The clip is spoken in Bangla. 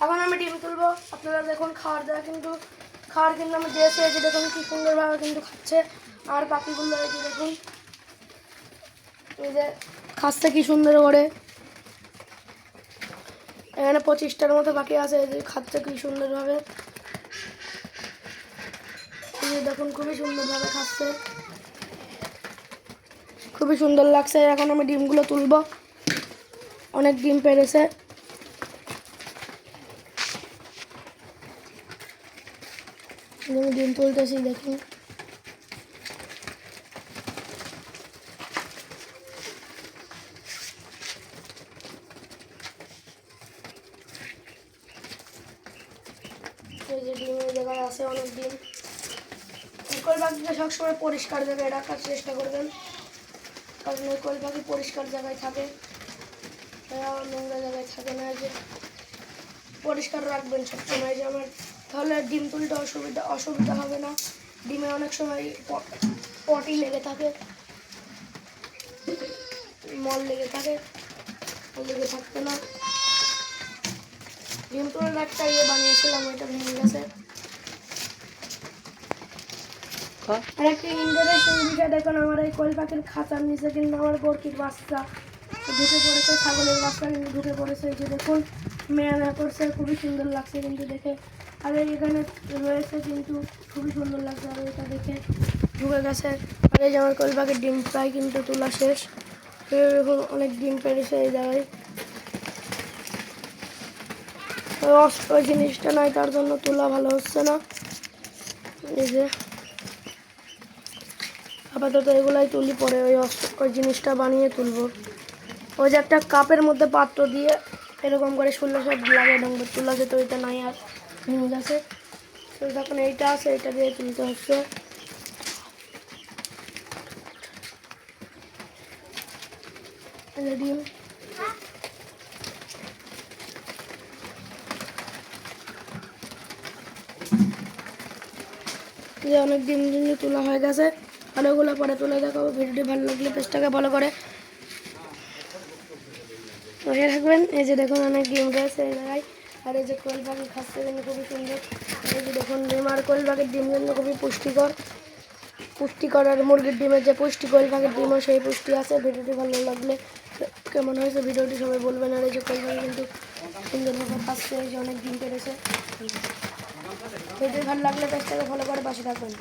এখন আমি ডিম তুলবো। আপনারা দেখুন খাওয়ার কিন্তু আমি দিয়েছি, এই যে দেখুন কি সুন্দরভাবে কিন্তু খাচ্ছে। আর পাখিগুলো এই যে দেখুন, এই যে খাচ্ছে কি সুন্দর করে। এখানে 25টার মতো পাখি আছে, এই যে খাচ্ছে কি সুন্দরভাবে। এই যে দেখুন খুবই সুন্দরভাবে খাচ্ছে, খুবই সুন্দর লাগছে। এখন আমি ডিমগুলো তুলবো, অনেক ডিম পেড়েছে। আমি ডিম তুলতেছি, দেখুন এই যে ডিমের জায়গায় আছে অনেক ডিম। কোয়েল পাখিকে সবসময় পরিষ্কার জায়গায় রাখার চেষ্টা করবেন, কারণ ওই কোয়েল পাখি পরিষ্কার জায়গায় থাকে, নোংরা জায়গায় থাকে না। যে পরিষ্কার রাখবেন সবসময়, যে আমার তাহলে ডিম তুলতে অসুবিধা হবে না। ডিমে অনেক সময় পটি লেগে থাকে, মল লেগে থাকে, লেগে থাকতে না। ডিম তোলার একটা বানিয়েছিলাম, ওইটা ভেঙে গেছে। আর একটা ইন্টারেস্টিং বিষয় দেখুন, আমার এই কোয়েল পাখির খাঁচার নিচে কিন্তু আমার বরকির বাচ্চা ঢুকে পড়েছে, ছাগলের বাচ্চা কিন্তু ঢুকে পড়েছে। এই যে দেখুন মেয়া করছে, খুবই সুন্দর লাগছে কিন্তু দেখে। আর এখানে রয়েছে কিন্তু খুবই সুন্দর লাগছে, আর এটা দেখে ঢুকে গেছে। আর এই যে আমার কোয়েল পাখির ডিম প্রায় কিন্তু তোলা শেষ। এরকম অনেক ডিম পেড়েছে এই জায়গায়। ওই জিনিসটা নাই, তার জন্য তোলা ভালো হচ্ছে না। এই যে আপাতত এগুলাই তুলি, পরে ওই জিনিসটা বানিয়ে তুলবো। ওই যে একটা কাপের মধ্যে পাত্র দিয়ে এরকম করে 16 সব লাগে ডঙ্গর তোলা যেত, ওইটা নাই আর ভেঙে গেছে। তো যখন এইটা আছে, এইটা দিয়ে তুলতে হচ্ছে। ডিম অনেক ডিম তোলা হয়ে গেছে, আর ওগুলো পরে তুলে দেখাবো। ভিডিওটি ভালো লাগলে পেজটাকে ফলো করে বসে থাকবেন। এই যে দেখুন অনেক ডিম রয়েছে এই জায়গায়। আর এই যে কোয়েল পাখি খাচ্ছে কিন্তু খুবই সুন্দর। এই যে দেখুন ডিম, আর কোয়েল পাখির ডিম কিন্তু খুবই পুষ্টিকর। আর মুরগির ডিমের যে পুষ্টি, কোয়েল পাখির ডিমও সেই পুষ্টি আছে। ভিডিওটি ভালো লাগলে কেমন হয়েছে ভিডিওটি সবাই বলবেন। আর এই যে কোয়েল পাখি কিন্তু সুন্দরভাবে খাচ্ছে, এই যে অনেক ডিম পেড়েছে। ভিডিও ভালো লাগলে পেজটাকে ফলো করে পাশে থাকবেন।